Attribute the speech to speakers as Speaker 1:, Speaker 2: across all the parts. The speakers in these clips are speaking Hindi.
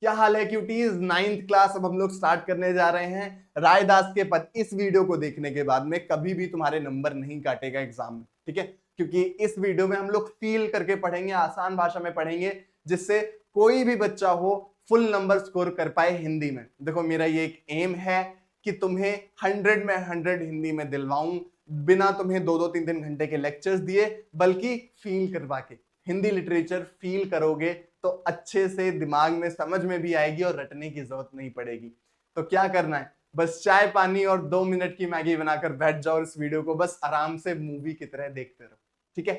Speaker 1: क्या हाल है क्यूटीज? 9th क्लास अब हम लोग स्टार्ट करने जा रहे हैं। रायदास के पद इस वीडियो को देखने के बाद में कभी भी तुम्हारे नंबर नहीं काटेगा एग्जाम में, ठीक है? क्योंकि इस वीडियो में हम लोग फील करके पढ़ेंगे, आसान भाषा में पढ़ेंगे, जिससे कोई भी बच्चा हो फुल नंबर स्कोर कर पाए हिंदी में। देखो मेरा ये एक एम है कि तुम्हें 100 में 100 हिंदी में दिलवाऊं, बिना तुम्हें 2-2 3-3 घंटे के लेक्चर्स दिए, बल्कि फील करवा के। हिंदी लिटरेचर फील करोगे तो अच्छे से दिमाग में समझ में भी आएगी और रटने की जरूरत नहीं पड़ेगी। तो क्या करना है, बस चाय पानी और 2 मिनट की मैगी बनाकर बैठ जाओ, इस वीडियो को बस आराम से मूवी की तरह देखते रहो, ठीक है?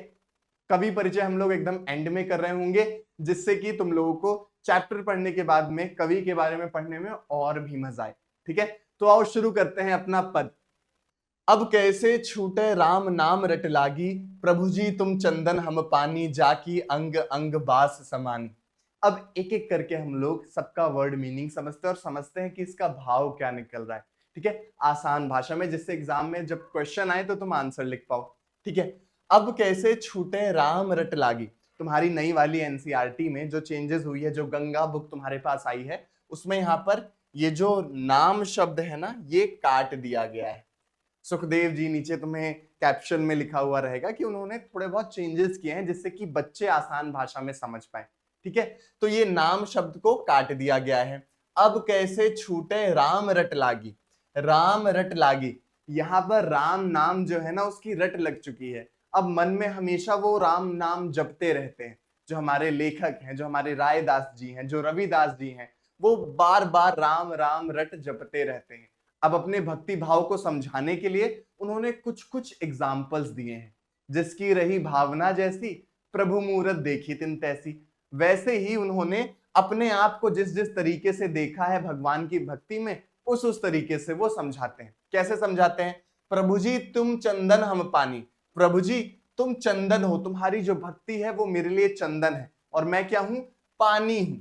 Speaker 1: कवि परिचय हम लोग एकदम एंड में कर रहे होंगे, जिससे कि तुम लोगों को चैप्टर पढ़ने के बाद में कवि के बारे में पढ़ने में और भी मजा आए, ठीक है? तो आओ शुरू करते हैं अपना पद। अब कैसे छूटे राम नाम रट लागी, प्रभु जी तुम चंदन हम पानी, जाकी अंग अंग बास समान। अब एक एक करके हम लोग सबका वर्ड मीनिंग समझते हैं और समझते हैं कि इसका भाव क्या निकल रहा है, ठीक है? आसान भाषा में, जिससे एग्जाम में जब क्वेश्चन आए तो तुम आंसर लिख पाओ, ठीक है? अब कैसे छूटे राम रट लागी, तुम्हारी नई वाली एनसीईआरटी में जो चेंजेस हुई है, जो गंगा बुक तुम्हारे पास आई है, उसमें यहाँ पर ये जो नाम शब्द है ना, ये काट दिया गया है। सुखदेव जी नीचे तुम्हें कैप्शन में लिखा हुआ रहेगा कि उन्होंने थोड़े बहुत चेंजेस किए हैं, जिससे कि बच्चे आसान भाषा में समझ पाए, ठीक है? तो ये नाम शब्द को काट दिया गया है। अब कैसे छूटे राम रट लागी, राम रट लागी, यहाँ पर राम नाम जो है ना, उसकी रट लग चुकी है। अब मन में हमेशा वो राम नाम जपते रहते हैं। जो हमारे लेखक हैं, जो हमारे रायदास जी हैं, जो रविदास जी हैं, वो बार बार राम राम रट जपते रहते हैं। अब अपने भक्ति भाव को समझाने के लिए उन्होंने कुछ कुछ एग्जाम्पल्स दिए हैं। जिसकी रही भावना जैसी, प्रभु मूरत देखी तिन तैसी। वैसे ही उन्होंने अपने आप को जिस जिस तरीके से देखा है भगवान की भक्ति में, उस तरीके से वो समझाते हैं। कैसे समझाते हैं? प्रभु जी तुम चंदन हम पानी, प्रभु जी तुम चंदन हो, तुम्हारी जो भक्ति है वो मेरे लिए चंदन है, और मैं क्या हूं? पानी हूं।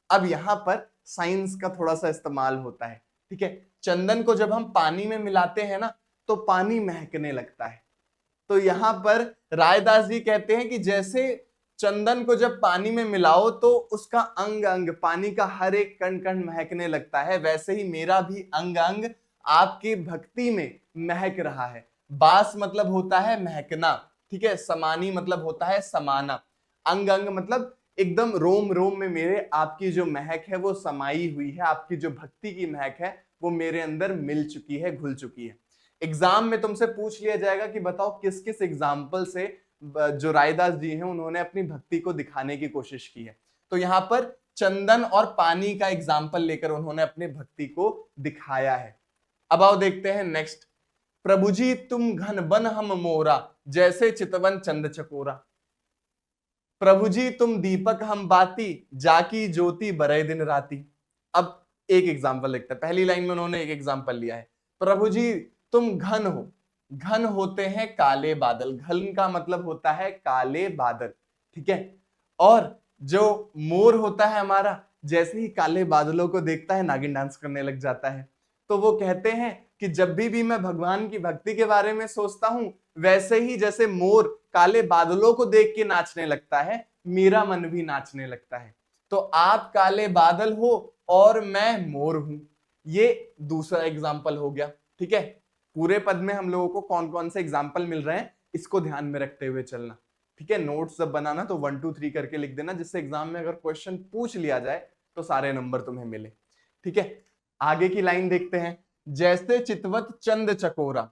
Speaker 1: अब यहां पर साइंस का थोड़ा सा इस्तेमाल होता है, ठीक है? चंदन को जब हम पानी में मिलाते हैं ना, तो पानी महकने लगता है। तो यहां पर रायदास जी कहते हैं कि जैसे चंदन को जब पानी में मिलाओ तो उसका अंग अंग, पानी का हर एक कण कण महकने लगता है, वैसे ही मेरा भी अंग अंग आपकी भक्ति में महक रहा है। बास मतलब होता है महकना, ठीक है? समानी मतलब होता है समाना। अंग अंग मतलब एकदम रोम रोम में मेरे आपकी जो महक है वो समाई हुई है, आपकी जो भक्ति की महक है वो मेरे अंदर मिल चुकी है, घुल चुकी है। एग्जाम में तुमसे पूछ लिया जाएगा कि बताओ किस किस एग्जाम्पल से जो रायदास जी हैं उन्होंने अपनी भक्ति को दिखाने की कोशिश की है। तो यहाँ पर चंदन और पानी का एग्जाम्पल लेकर उन्होंने अपनी भक्ति को दिखाया है। अब आओ देखते हैं नेक्स्ट। प्रभु जी तुम घन बन हम मोरा, जैसे चितवन चंद चकोरा। प्रभु जी तुम दीपक हम बाती, जाकी ज्योति बरय दिन राती। अब एक एग्जाम्पल लिखते हैं। पहली लाइन में उन्होंने एक एग्जाम्पल लिया है, प्रभु जी तुम घन हो। घन होते हैं काले बादल, घन का मतलब होता है काले बादल, ठीक है? और जो मोर होता है हमारा, जैसे ही काले बादलों को देखता है नागिन डांस करने लग जाता है। तो वो कहते हैं कि जब भी मैं भगवान की भक्ति के बारे में सोचता हूं, वैसे ही जैसे मोर काले बादलों को देख के नाचने लगता है, मेरा मन भी नाचने लगता है। तो आप काले बादल हो और मैं मोर हूं। ये दूसरा एग्जाम्पल हो गया, ठीक है? पूरे पद में हम लोगों को कौन कौन से एग्जाम्पल मिल रहे हैं, इसको ध्यान में रखते हुए चलना, ठीक है? नोट्स जब बनाना तो 1 2 3 करके लिख देना, जिससे एग्जाम में अगर क्वेश्चन पूछ लिया जाए तो सारे नंबर तुम्हें मिले, ठीक है? आगे की लाइन देखते हैं। जैसे चितवत चंद चकोरा।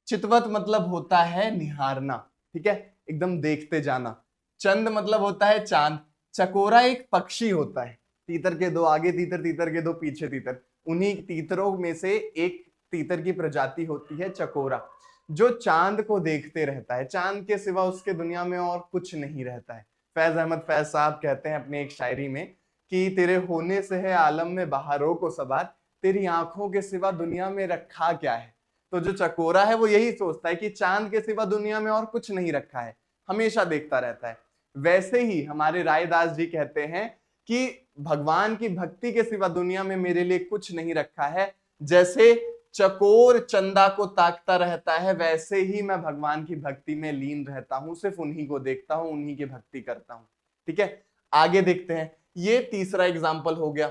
Speaker 1: चितवत मतलब होता है निहारना, ठीक है? एकदम देखते जाना। चंद मतलब होता है चांद। चकोरा एक पक्षी होता है, तीतर के दो आगे तीतर, तीतर के दो पीछे तीतर। उन्हीं तीतरों में से एक तीतर की प्रजाति होती है चकोरा, जो चांद को देखते रहता है। चांद के सिवा उसके दुनिया में और कुछ नहीं रहता है। फैज अहमद फैज साहब कहते हैं अपनी एक शायरी में कि तेरे होने से है आलम में बहारों को सवार, तेरी आंखों के सिवा दुनिया में रखा क्या है। तो जो चकोरा है वो यही सोचता है कि चांद के सिवा दुनिया में और कुछ नहीं रखा है, हमेशा देखता रहता है। वैसे ही हमारे रायदास जी कहते हैं कि भगवान की भक्ति के सिवा दुनिया में मेरे लिए कुछ नहीं रखा है। जैसे चकोर चंदा को ताकता रहता है, वैसे ही मैं भगवान की भक्ति में लीन रहता हूं, सिर्फ उन्हीं को देखता हूं, उन्हीं की भक्ति करता हूं, ठीक है? आगे देखते हैं। ये तीसरा एग्जाम्पल हो गया।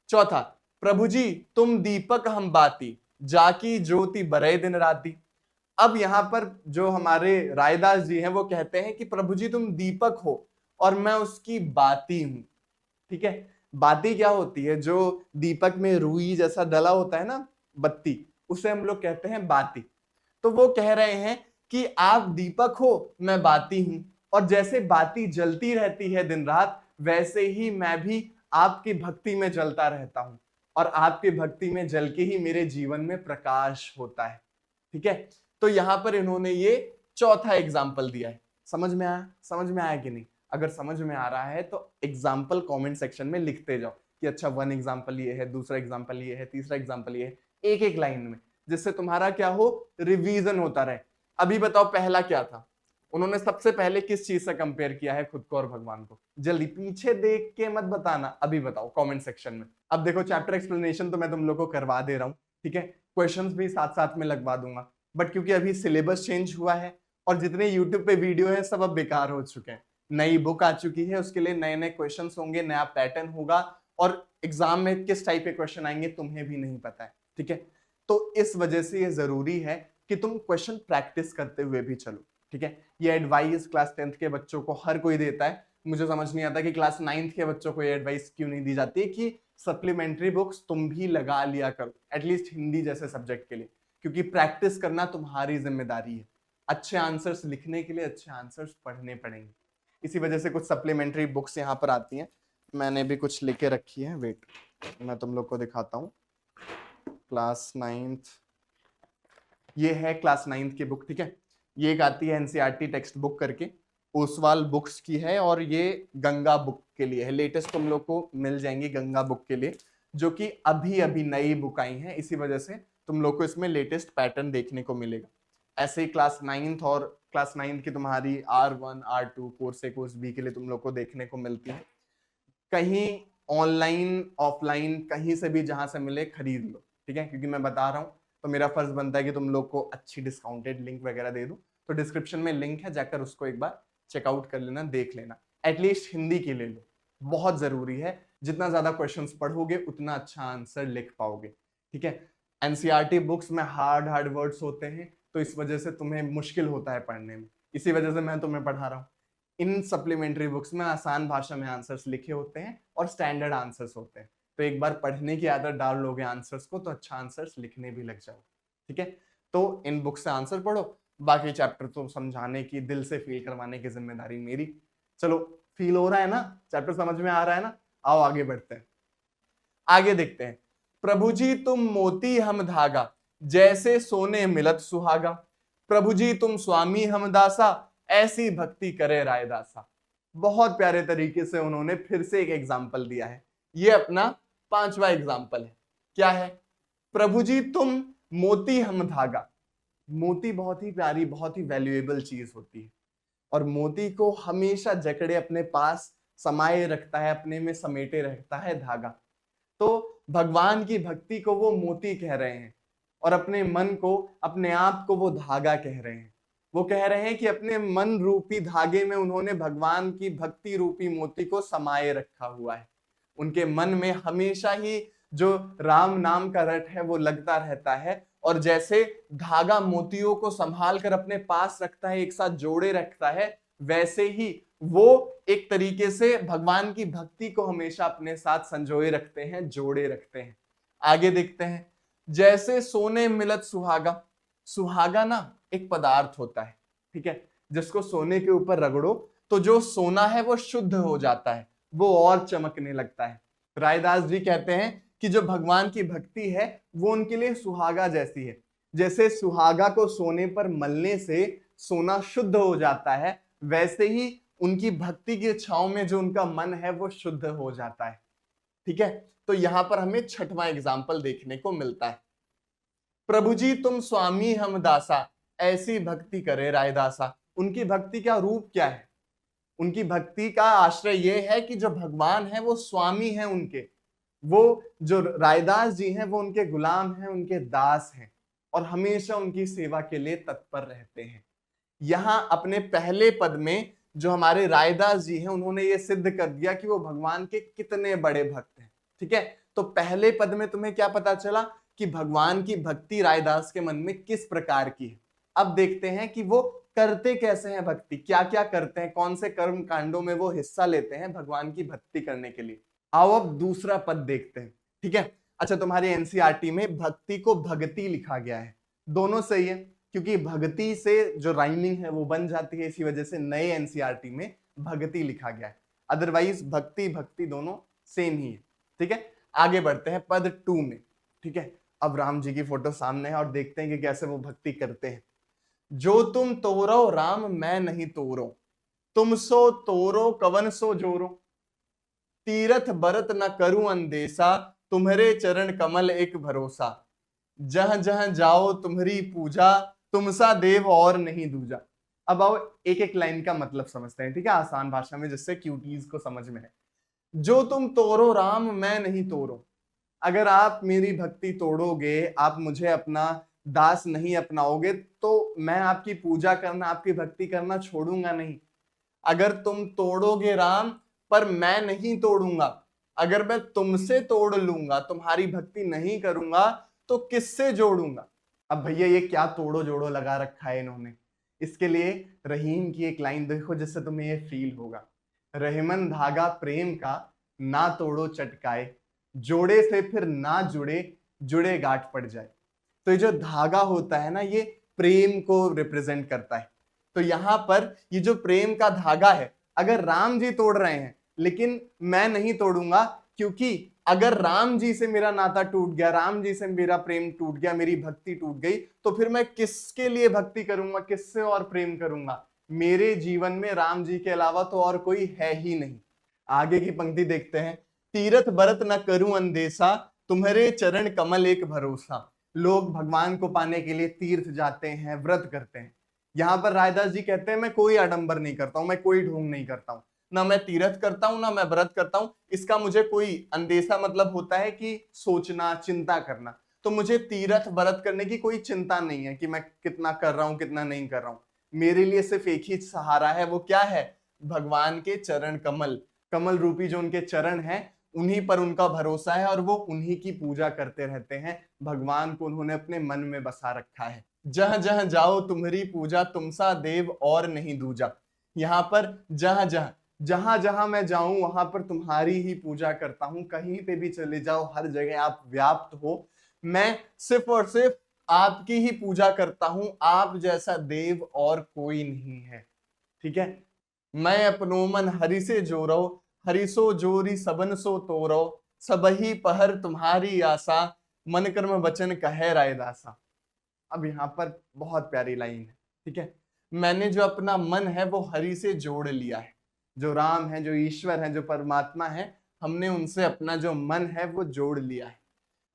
Speaker 1: चौथा, प्रभु जी तुम दीपक हम बाती, जाकी ज्योति बरए दिन राती। अब यहां पर जो हमारे रायदास जी हैं वो कहते हैं कि प्रभु जी तुम दीपक हो और मैं उसकी बाती हूं। ठीक है, बाती क्या होती है? जो दीपक में रुई जैसा डला होता है ना, बत्ती, उसे हम लोग कहते हैं बाती। तो वो कह रहे हैं कि आप दीपक हो, मैं बाती हूं, और जैसे बाती जलती रहती है दिन रात, वैसे ही मैं भी आपकी भक्ति में जलता रहता हूं, और आपकी भक्ति में जल के ही मेरे जीवन में प्रकाश होता है। ठीक है, तो यहां पर इन्होंने ये चौथा एग्जाम्पल दिया है। समझ में आया? समझ में आया कि नहीं? अगर समझ में आ रहा है तो एग्जाम्पल कमेंट सेक्शन में लिखते जाओ कि अच्छा वन एग्जाम्पल ये है, दूसरा एग्जाम्पल ये है, तीसरा एग्जाम्पल ये है, एक एक लाइन में, जिससे तुम्हारा क्या हो, रिवीजन होता रहे। अभी बताओ पहला क्या था? उन्होंने सबसे पहले किस चीज से कंपेयर किया है खुद को और भगवान को? जल्दी, पीछे देख के मत बताना, अभी बताओ कमेंट सेक्शन में। अब देखो चैप्टर एक्सप्लेनेशन तो मैं तुम लोग को करवा दे रहा हूँ, ठीक है, क्वेश्चंस भी साथ साथ में लगवा दूंगा, बट क्योंकि अभी सिलेबस चेंज हुआ है और जितने यूट्यूब पे वीडियो है सब अब बेकार हो चुके हैं, नई बुक आ चुकी है, उसके लिए नए नए क्वेश्चन होंगे, नया पैटर्न होगा, और एग्जाम में किस टाइप के क्वेश्चन आएंगे तुम्हें भी नहीं पता है। ठीक है, तो इस वजह से ये जरूरी है कि तुम क्वेश्चन प्रैक्टिस करते हुए भी चलो। ठीक है, ये एडवाइस क्लास 10th के बच्चों को हर कोई देता है, मुझे समझ नहीं आता कि क्लास 9th के बच्चों को ये एडवाइस क्यों नहीं दी जाती है कि सप्लीमेंट्री बुक्स तुम भी लगा लिया करो, एटलीस्ट हिंदी जैसे सब्जेक्ट के लिए, क्योंकि प्रैक्टिस करना तुम्हारी जिम्मेदारी है। अच्छे आंसर्स लिखने के लिए अच्छे आंसर्स पढ़ने पड़ेंगे, इसी वजह से कुछ सप्लीमेंट्री बुक्स यहाँ पर आती हैं। मैंने भी कुछ लेके रखी है, वेट मैं तुम लोग को दिखाता हूँ। क्लास 9th, ये है क्लास 9th की बुक। ठीक है, ये एक आती है एनसीईआरटी टेक्स्ट बुक करके, ओसवाल बुक्स की है, और ये गंगा बुक के लिए है, लेटेस्ट तुम लोग को मिल जाएंगी गंगा बुक के लिए, जो कि अभी अभी नई बुक आई है, इसी वजह से तुम लोग को इसमें लेटेस्ट पैटर्न देखने को मिलेगा। ऐसे ही क्लास 9th और क्लास 9th की तुम्हारी R1 R2 कोर्स ए कोर्स बी के लिए तुम लोग को देखने को मिलती है। कहीं ऑनलाइन ऑफलाइन कहीं से भी जहां से मिले खरीद लो, ठीक है, क्योंकि मैं बता रहा हूँ तो मेरा फर्ज बनता है कि तुम लोग को अच्छी डिस्काउंटेड लिंक वगैरह दे दूं। तो डिस्क्रिप्शन में लिंक है, जाकर उसको एक बार चेकआउट कर लेना, देख लेना, एटलीस्ट हिंदी के ले लो, बहुत जरूरी है। जितना ज्यादा क्वेश्चंस पढ़ोगे उतना अच्छा आंसर लिख पाओगे। ठीक है, एनसीईआरटी बुक्स में हार्ड वर्ड्स होते हैं, तो इस वजह से तुम्हें मुश्किल होता है पढ़ने में, इसी वजह से मैं तुम्हें पढ़ा रहा हूँ। इन सप्लीमेंट्री बुक्स में आसान भाषा में आंसर्स लिखे होते हैं और स्टैंडर्ड आंसर्स होते हैं, तो एक बार पढ़ने की आदत डाल लोगे आंसर्स को तो अच्छा आंसर्स लिखने भी लग जाओ। ठीक है, तो इन बुक से आंसर पढ़ो, बाकी चैप्टर तो समझाने की, दिल से फील करवाने की जिम्मेदारी मेरी। चलो, फील हो रहा है ना, चैप्टर समझ में आ रहा है ना? आओ आगे बढ़ते हैं, आगे देखते हैं। प्रभु जी तुम मोती हम धागा, जैसे सोने मिलत सुहागा। प्रभु जी तुम स्वामी हम दासा, ऐसी भक्ति करे रायदासा। बहुत प्यारे तरीके से उन्होंने फिर से एक एग्जाम्पल दिया है, ये अपना 5वां एग्जाम्पल है। क्या है? प्रभु जी तुम मोती हम धागा। मोती बहुत ही प्यारी, बहुत ही वैल्यूएबल चीज होती है, और मोती को हमेशा जकड़े अपने पास समाये रखता है, अपने में समेटे रखता है धागा। तो भगवान की भक्ति को वो मोती कह रहे हैं, और अपने मन को, अपने आप को वो धागा कह रहे हैं। वो कह रहे हैं कि अपने मन रूपी धागे में उन्होंने भगवान की भक्ति रूपी मोती को समाये रखा हुआ है। उनके मन में हमेशा ही जो राम नाम का रट है वो लगता रहता है, और जैसे धागा मोतियों को संभाल कर अपने पास रखता है, एक साथ जोड़े रखता है, वैसे ही वो एक तरीके से भगवान की भक्ति को हमेशा अपने साथ संजोए रखते हैं, जोड़े रखते हैं। आगे देखते हैं। जैसे सोने मिलत सुहागा। सुहागा ना एक पदार्थ होता है, ठीक है, जिसको सोने के ऊपर रगड़ो तो जो सोना है वो शुद्ध हो जाता है, वो और चमकने लगता है। रायदास जी कहते हैं कि जो भगवान की भक्ति है वो उनके लिए सुहागा जैसी है। जैसे सुहागा को सोने पर मलने से सोना शुद्ध हो जाता है, वैसे ही उनकी भक्ति की छांव में जो उनका मन है वो शुद्ध हो जाता है। ठीक है, तो यहां पर हमें 6वां एग्जाम्पल देखने को मिलता है। प्रभु जी तुम स्वामी हम दासा, ऐसी भक्ति करे रायदासा। उनकी भक्ति का रूप क्या है? उनकी भक्ति का आश्रय यह है कि जो भगवान है वो स्वामी है उनके, वो जो रायदास जी हैं वो उनके गुलाम हैं, उनके दास हैं, और हमेशा उनकी सेवा के लिए तत्पर रहते हैं। यहां अपने पहले पद में जो हमारे रायदास जी हैं उन्होंने ये सिद्ध कर दिया कि वो भगवान के कितने बड़े भक्त हैं। ठीक है, तो पहले पद में तुम्हें क्या पता चला कि भगवान की भक्ति रायदास के मन में किस प्रकार की है। अब देखते हैं कि वो करते कैसे हैं भक्ति, क्या क्या करते हैं, कौन से कर्म कांडों में वो हिस्सा लेते हैं भगवान की भक्ति करने के लिए। आओ अब दूसरा पद देखते हैं। ठीक है, अच्छा तुम्हारी एनसीईआरटी में भक्ति को भगति लिखा गया है, दोनों सही है क्योंकि भक्ति से जो राइमिंग है वो बन जाती है, इसी वजह से नए एनसीईआरटी में भगति लिखा गया है, अदरवाइज भक्ति भक्ति दोनों सेम ही है। ठीक है, आगे बढ़ते हैं पद 2 में। ठीक है, अब राम जी की फोटो सामने है और देखते हैं कि कैसे वो भक्ति करते हैं। जो तुम तोरो राम मैं नहीं तोरो, तुम सो तोरो कवन सो जोरो, तीरथ बरत न करूं अंदेशा, तुम्हारे चरण कमल एक भरोसा, जहां जहां जाओ तुम्हारी पूजा, तुमसा देव और नहीं दूजा। अब आओ एक एक लाइन का मतलब समझते हैं, ठीक है, आसान भाषा में, जिससे क्यूटीज को समझ में है। जो तुम तोरो राम मैं नहीं तोरो, अगर आप मेरी भक्ति तोड़ोगे, आप मुझे अपना दास नहीं अपनाओगे, तो मैं आपकी पूजा करना, आपकी भक्ति करना छोड़ूंगा नहीं। अगर तुम तोड़ोगे राम पर मैं नहीं तोड़ूंगा, अगर मैं तुमसे तोड़ लूंगा, तुम्हारी भक्ति नहीं करूंगा, तो किससे जोड़ूंगा। अब भैया ये क्या तोड़ो जोड़ो लगा रखा है इन्होंने, इसके लिए रहीम की एक लाइन देखो जिससे तुम्हें ये फील होगा। रहमन धागा प्रेम का ना तोड़ो चटकाए, जोड़े से फिर ना जुड़े, जुड़े गांठ पड़ जाए। तो ये जो धागा होता है ना, ये प्रेम को रिप्रेजेंट करता है। तो यहां पर ये जो प्रेम का धागा है, अगर राम जी तोड़ रहे हैं लेकिन मैं नहीं तोड़ूंगा, क्योंकि अगर राम जी से मेरा नाता टूट गया, राम जी से मेरा प्रेम टूट गया, मेरी भक्ति टूट गई, तो फिर मैं किसके लिए भक्ति करूंगा, किससे और प्रेम करूंगा। मेरे जीवन में राम जी के अलावा तो और कोई है ही नहीं। आगे की पंक्ति देखते हैं। तीरथ बरत न करूं अंदेशा, तुम्हारे चरण कमल एक भरोसा। लोग भगवान को पाने के लिए तीर्थ जाते हैं, व्रत करते हैं। यहाँ पर रायदास जी कहते हैं मैं कोई आडंबर नहीं करता हूं, मैं कोई ढोंग नहीं करता हूं, ना मैं तीर्थ करता हूं, ना मैं व्रत करता हूं। इसका मुझे कोई अंदेशा मतलब होता है कि सोचना, चिंता करना। तो मुझे तीर्थ व्रत करने की कोई चिंता नहीं है कि मैं कितना कर रहा हूं, कितना नहीं कर रहा हूं। मेरे लिए सिर्फ एक ही सहारा है, वो क्या है, भगवान के चरण कमल, कमल रूपी जो उनके चरण हैं, उन्हीं पर उनका भरोसा है और वो उन्हीं की पूजा करते रहते हैं। भगवान को उन्होंने अपने मन में बसा रखा है। जहां जहां जाओ तुम्हारी पूजा, तुमसा देव और नहीं दूजा। यहाँ पर जहां जहां जहां जहां मैं जाऊं वहां पर तुम्हारी ही पूजा करता हूं। कहीं पे भी चले जाओ, हर जगह आप व्याप्त हो, मैं सिर्फ और सिर्फ आपकी ही पूजा करता हूं। आप जैसा देव और कोई नहीं है। ठीक है, मैं अपनो मन हरि से जोरो, हरि सो जोरी सबन सो तोरो, सबही पहर तुम्हारी आशा, मन कर्म वचन कहे रायदासा। अब यहाँ पर बहुत प्यारी लाइन है। ठीक है, मैंने जो अपना मन है वो हरि से जोड़ लिया है। जो राम है, जो ईश्वर है, जो परमात्मा है, हमने उनसे अपना जो मन है वो जोड़ लिया है।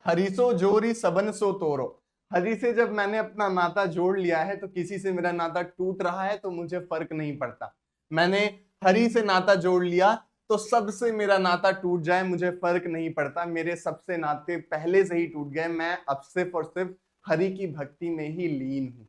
Speaker 1: हरि सो जोरी सबन सो तोरो, हरि से जब मैंने अपना नाता जोड़ लिया है, तो किसी से मेरा नाता टूट रहा है तो मुझे फर्क नहीं पड़ता। मैंने हरि से नाता जोड़ लिया तो सबसे मेरा नाता टूट जाए, मुझे फर्क नहीं पड़ता। मेरे सबसे नाते पहले से ही टूट गए, मैं अब सिर्फ और सिर्फ हरि की भक्ति में ही लीन हूं।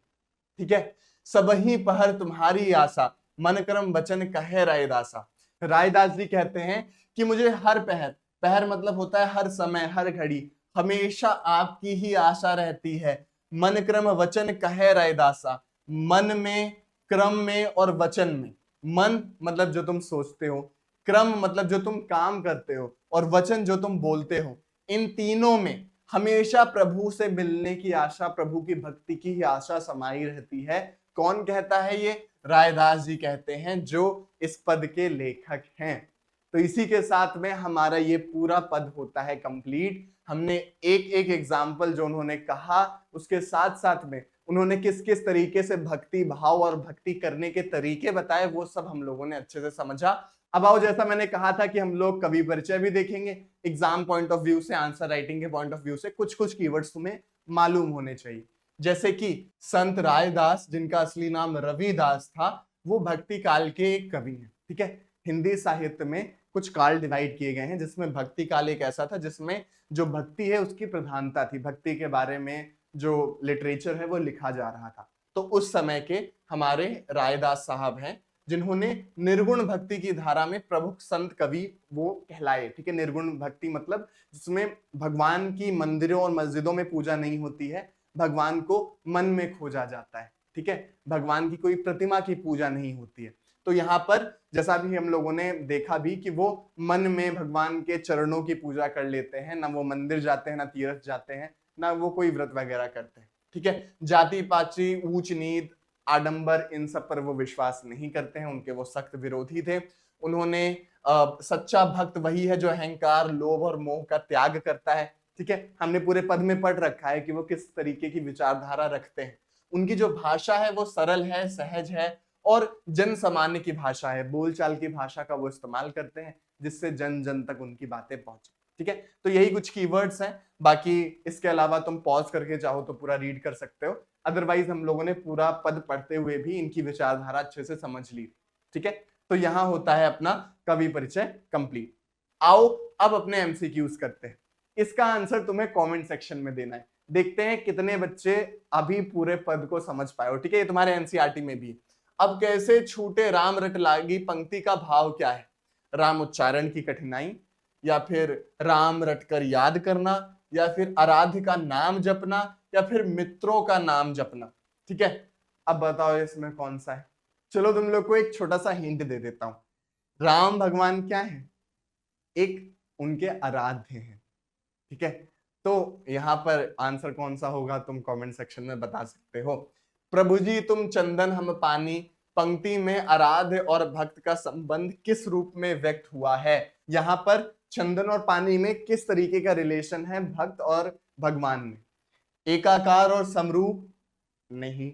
Speaker 1: ठीक है, सबही पहर तुम्हारी आशा, मन कर्म वचन कहे रायदासा। रायदास जी कहते हैं कि मुझे हर पहर, पहर मतलब होता है हर समय, हर घड़ी, हमेशा आपकी ही आशा रहती है। मन क्रम वचन कहे रायदासा, मन में, क्रम में और वचन में। मन मतलब जो तुम सोचते हो, क्रम मतलब जो तुम काम करते हो, और वचन जो तुम बोलते हो। इन तीनों में हमेशा प्रभु से मिलने की आशा, प्रभु की भक्ति की ही आशा समाई रहती है। कौन कहता है ये? रायदास जी कहते हैं, जो इस पद के लेखक हैं। तो इसी के साथ में हमारा ये पूरा पद होता है कंप्लीट। हमने एक एक एग्जाम्पल जो उन्होंने कहा, उसके साथ साथ में उन्होंने किस किस तरीके से भक्ति भाव और भक्ति करने के तरीके बताए, वो सब हम लोगों ने अच्छे से समझा। अब आओ, जैसा मैंने कहा था कि हम लोग कवि परिचय भी देखेंगे, एग्जाम पॉइंट ऑफ व्यू से, आंसर राइटिंग के पॉइंट ऑफ व्यू से कुछ कुछ कीवर्ड्स तुम्हें मालूम होने चाहिए। जैसे कि संत रायदास, जिनका असली नाम रविदास था, वो भक्ति काल के एक कवि हैं। ठीक है, हिंदी साहित्य में कुछ काल डिवाइड किए गए हैं, जिसमें भक्ति काल एक ऐसा था जिसमें जो भक्ति है उसकी प्रधानता थी, भक्ति के बारे में जो लिटरेचर है वो लिखा जा रहा था। तो उस समय के हमारे रायदास साहब हैं जिन्होंने निर्गुण भक्ति की धारा में प्रमुख संत कवि वो कहलाए। ठीक है, निर्गुण भक्ति मतलब जिसमें भगवान की मंदिरों और मस्जिदों में पूजा नहीं होती है, भगवान को मन में खोजा जाता है। ठीक है, भगवान की कोई प्रतिमा की पूजा नहीं होती है। तो यहाँ पर जैसा भी हम लोगों ने देखा भी कि वो मन में भगवान के चरणों की पूजा कर लेते हैं, ना वो मंदिर जाते हैं, ना तीर्थ जाते हैं, ना वो कोई व्रत वगैरह करते हैं। ठीक है, जाति पाति ऊंच नीच आडंबर इन सब पर वो विश्वास नहीं करते हैं, उनके वो सख्त विरोधी थे। उन्होंने सच्चा भक्त वही है जो अहंकार लोभ और मोह का त्याग करता है। ठीक है, हमने पूरे पद में पढ़ रखा है कि वो किस तरीके की विचारधारा रखते हैं। उनकी जो भाषा है वो सरल है, सहज है और जन सामान्य की भाषा है, बोलचाल की भाषा का वो इस्तेमाल करते हैं जिससे जन जन तक उनकी बातें पहुंचे। ठीक है, तो यही कुछ कीवर्ड्स हैं, बाकी इसके अलावा तुम पॉज करके चाहो तो पूरा रीड कर सकते हो। अदरवाइज हम लोगों ने पूरा पद पढ़ते हुए भी इनकी विचारधारा अच्छे से समझ ली। ठीक है, तो यहां होता है अपना कवि परिचय कंप्लीट। आओ अब अपने एमसीक्यूज करते हैं। इसका आंसर तुम्हें कमेंट सेक्शन में देना है। देखते हैं कितने बच्चे अभी पूरे पद को समझ पाए हो। ठीक है, ये तुम्हारे एनसीईआरटी में भी। अब कैसे छूटे राम रट लागी पंक्ति का भाव क्या है? राम उच्चारण की कठिनाई, या फिर राम रटकर याद करना, या फिर आराध्य का नाम जपना, या फिर मित्रों का नाम जपना। ठीक है, अब बताओ इसमें कौन सा है? चलो तुम लोग को एक छोटा सा हिंट दे देता हूं। राम भगवान क्या है? एक उनके आराध्य हैं। ठीक है, तो यहां पर आंसर कौन सा होगा तुम कमेंट सेक्शन में बता सकते हो। प्रभु जी तुम चंदन हम पानी पंक्ति में आराध्य और भक्त का संबंध किस रूप में व्यक्त हुआ है? यहां पर चंदन और पानी में किस तरीके का रिलेशन है भक्त और भगवान में? एकाकार और समरूप? नहीं।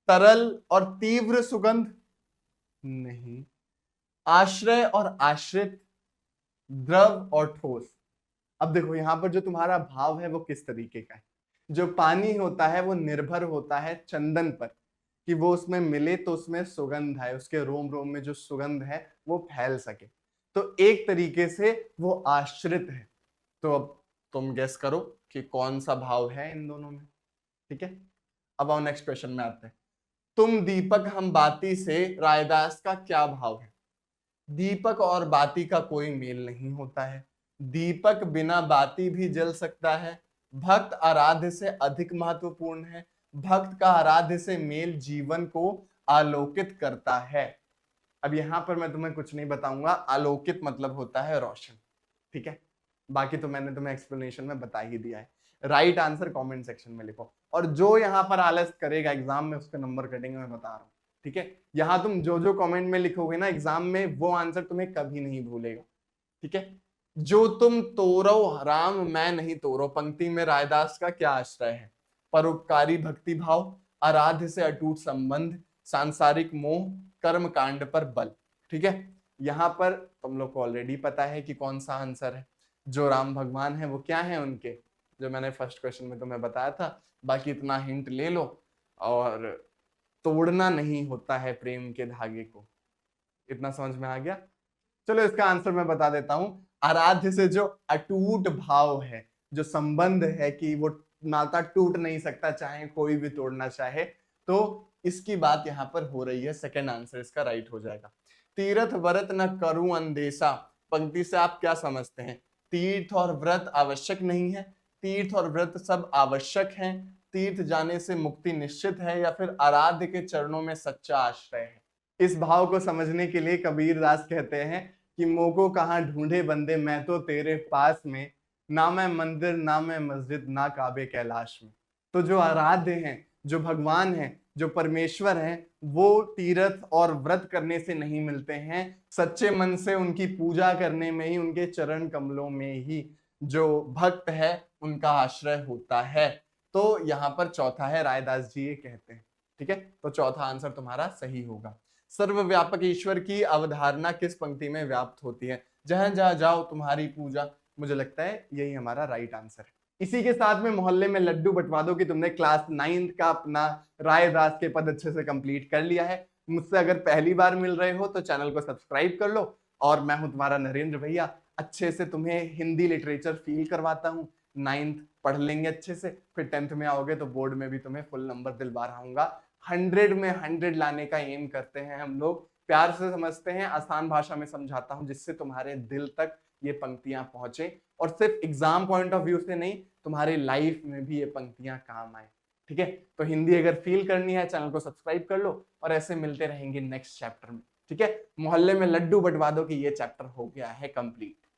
Speaker 1: तरल और तीव्र सुगंध? नहीं। आश्रय और आश्रित? द्रव और ठोस? अब देखो यहां पर जो तुम्हारा भाव है वो किस तरीके का है। जो पानी होता है वो निर्भर होता है चंदन पर कि वो उसमें मिले तो उसमें सुगंध आए, उसके रोम रोम में जो सुगंध है वो फैल सके। तो एक तरीके से वो आश्रित है। तो अब तुम गेस करो कि कौन सा भाव है इन दोनों में। ठीक है, अब आओ नेक्स्ट क्वेश्चन में आते हैं। तुम दीपक हम बाती से रायदास का क्या भाव है? दीपक और बाती का कोई मेल नहीं होता है। दीपक बिना बाती भी जल सकता है। भक्त आराध्य से अधिक महत्वपूर्ण है। भक्त का आराध्य से मेल जीवन को आलोकित करता है। अब यहां पर मैं तुम्हें कुछ नहीं बताऊंगा, आलोकित मतलब होता है रोशन। ठीक है, बाकी तो मैंने तुम्हें एक्सप्लेनेशन में बता ही दिया है। राइट आंसर कमेंट सेक्शन में लिखो, और जो यहां पर आलस करेगा एग्जाम में उसका नंबर कटेंगे, मैं बता रहा हूं। ठीक है, यहां तुम जो जो कमेंट में लिखोगे ना एग्जाम में, वो आंसर तुम्हें कभी नहीं भूलेगा। ठीक है, जो तुम तोरो राम मैं नहीं तोरो पंक्ति में रायदास का क्या आश्रय है? परोपकारी भक्ति भाव, आराध्य से अटूट संबंध, सांसारिक मोह, कर्म कांड पर बल। ठीक है, यहां पर तुम लोग को ऑलरेडी पता है कि कौन सा आंसर है। जो राम भगवान है वो क्या है उनके, जो मैंने फर्स्ट क्वेश्चन में तुम्हें बताया था। बाकी इतना हिंट ले लो, और तोड़ना नहीं होता है प्रेम के धागे को। इतना समझ में आ गया? चलो इसका आंसर मैं बता देता हूं। आराध्य से जो अटूट भाव है, जो संबंध है कि वो नाता टूट नहीं सकता चाहे कोई भी तोड़ना चाहे, तो इसकी बात यहां पर हो रही है। सेकंड आंसर इसका राइट हो जाएगा। तीर्थ व्रत न करूं अंदेशा पंक्ति से आप क्या समझते हैं? तीर्थ और व्रत आवश्यक नहीं है? तीर्थ और व्रत सब आवश्यक हैं? तीर्थ जाने से मुक्ति निश्चित है, या फिर आराध्य के चरणों में सच्चा आश्रय है? इस भाव को समझने के लिए कबीर दास कहते हैं कि मोको कहाँ ढूंढे बंदे मैं तो तेरे पास में, ना मैं मंदिर ना मैं मस्जिद ना काबे कैलाश में। तो जो आराध्य हैं, जो भगवान हैं, जो परमेश्वर हैं, वो तीर्थ और व्रत करने से नहीं मिलते हैं, सच्चे मन से उनकी पूजा करने में ही, उनके चरण कमलों में ही जो भक्त है उनका आश्रय होता है। तो यहाँ पर चौथा है, रायदास जी ये कहते हैं। ठीक है, तो चौथा आंसर तुम्हारा सही होगा। सर्वव्यापक ईश्वर की अवधारणा किस पंक्ति में व्याप्त होती है? जहां जहां जाओ तुम्हारी पूजा। मुझे लगता है यही हमारा राइट आंसर है। इसी के साथ में मोहल्ले में लड्डू बंटवा दो कि तुमने क्लास 9th का अपना रायदास के पद अच्छे से कंप्लीट कर लिया है। मुझसे अगर पहली बार मिल रहे हो तो चैनल को सब्सक्राइब कर लो। और मैं हूं तुम्हारा नरेंद्र भैया, अच्छे से तुम्हें हिंदी लिटरेचर फील करवाता हूँ। 9th पढ़ लेंगे अच्छे से, फिर 10th में आओगे तो बोर्ड में भी तुम्हें फुल नंबर दिलवा रहा हूँ। 100 में 100 लाने का एम करते हैं हम लोग, प्यार से समझते हैं, आसान भाषा में समझाता हूं जिससे तुम्हारे दिल तक ये पंक्तियां पहुंचे और सिर्फ एग्जाम पॉइंट ऑफ व्यू से नहीं, तुम्हारी लाइफ में भी ये पंक्तियां काम आए। ठीक है, तो हिंदी अगर फील करनी है चैनल को सब्सक्राइब कर लो और ऐसे मिलते रहेंगे नेक्स्ट चैप्टर में। ठीक है, मोहल्ले में लड्डू बंटवा दो कि ये चैप्टर हो गया है कंप्लीट।